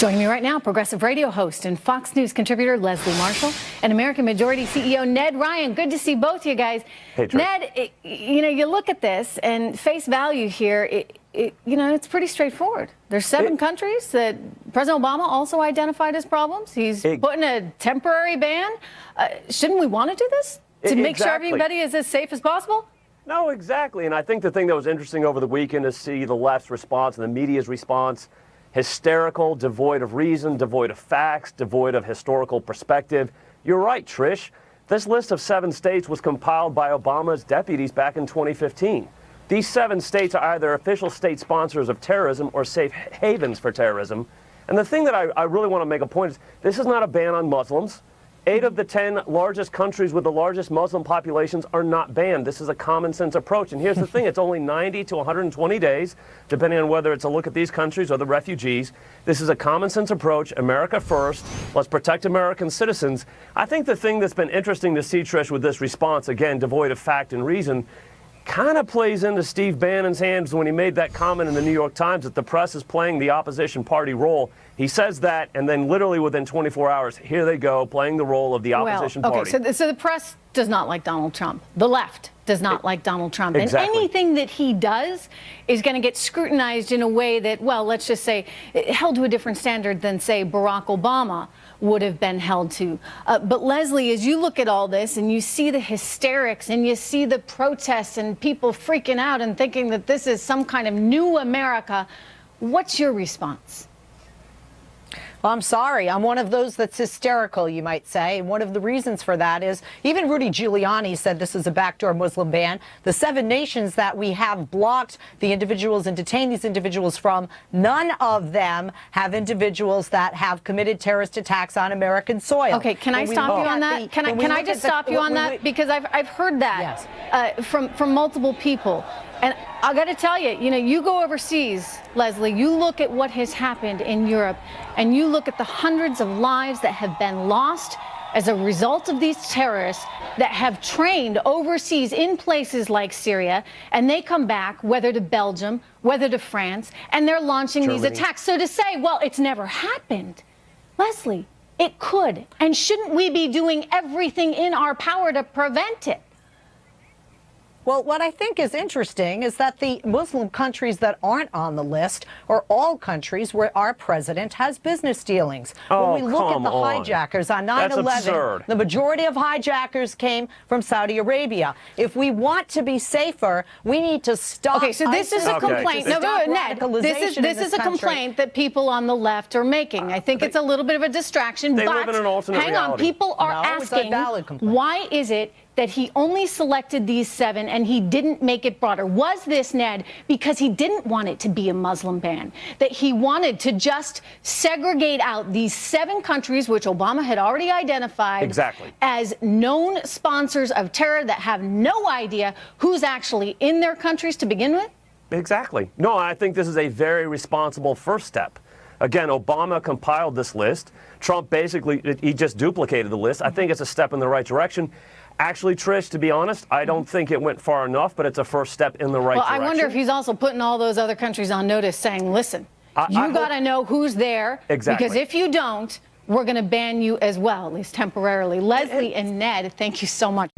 Joining me right now, progressive radio host and Fox News contributor Leslie Marshall and American Majority CEO Ned Ryan. Good to see both you guys. Hey, Ned, you look at this and face value here, it's pretty straightforward. There's seven countries that President Obama also identified as problems. He's putting a temporary ban. Shouldn't we want to do this to make sure everybody is as safe as possible? No, exactly. And I think the thing that was interesting over the weekend is see the left's response and the media's response. Hysterical, devoid of reason, devoid of facts, devoid of historical perspective. You're right, Trish. This list of 7 states was compiled by Obama's deputies back in 2015. These 7 states are either official state sponsors of terrorism or safe havens for terrorism. And the thing that I really want to make a point is this is not a ban on Muslims. 8 of the 10 largest countries with the largest Muslim populations are not banned. This is a common sense approach. And here's the thing, it's only 90 to 120 days, depending on whether it's a look at these countries or the refugees. This is a common sense approach. America first. Let's protect American citizens. I think the thing that's been interesting to see, Trish, with this response, again, devoid of fact and reason, kind of plays into Steve Bannon's hands when he made that comment in the New York Times that the press is playing the opposition party role. He says that, and then literally within 24 hours, here they go, playing the role of the opposition party. Okay, so the press does not like Donald Trump. The left does not like Donald Trump. Exactly. And anything that he does is going to get scrutinized in a way that, well, let's just say, held to a different standard than, say, Barack Obama would have been held to. But Leslie, as you look at all this and you see the hysterics and you see the protests and people freaking out and thinking that this is some kind of new America, what's your response? Well, I'm sorry. I'm one of those that's hysterical, you might say. And one of the reasons for that is even Rudy Giuliani said this is a backdoor Muslim ban. The 7 nations that we have blocked the individuals and detained these individuals from, none of them have individuals that have committed terrorist attacks on American soil. Okay, can I stop you on that? Can I just stop you on that? Because I've heard that from multiple people. And I got to tell you, you go overseas, Leslie, you look at what has happened in Europe, and you look at the hundreds of lives that have been lost as a result of these terrorists that have trained overseas in places like Syria, and they come back, whether to Belgium, whether to France, and they're launching these attacks. So to say, well, it's never happened, Leslie, it could. And shouldn't we be doing everything in our power to prevent it? Well, what I think is interesting is that the Muslim countries that aren't on the list are all countries where our president has business dealings. Oh, when we look at the hijackers on 9/11, the majority of hijackers came from Saudi Arabia. If we want to be safer, we need to stop. Okay, so this is a complaint. No, Ned, this is a complaint that people on the left are making. I think it's a little bit of a distraction. They live in an alternate hang on, people are asking, why is it that he only selected these 7 and he didn't make it broader? Was this, Ned, because he didn't want it to be a Muslim ban, that he wanted to just segregate out these 7 countries, which Obama had already identified as known sponsors of terror that have no idea who's actually in their countries to begin with? Exactly. No, I think this is a very responsible first step. Again, Obama compiled this list. Trump basically, he just duplicated the list. I think it's a step in the right direction. Actually, Trish, to be honest, I don't think it went far enough, but it's a first step in the right direction. Well, I wonder if he's also putting all those other countries on notice saying, listen, you got to know who's there. Exactly. Because if you don't, we're going to ban you as well, at least temporarily. Leslie and Ned, thank you so much.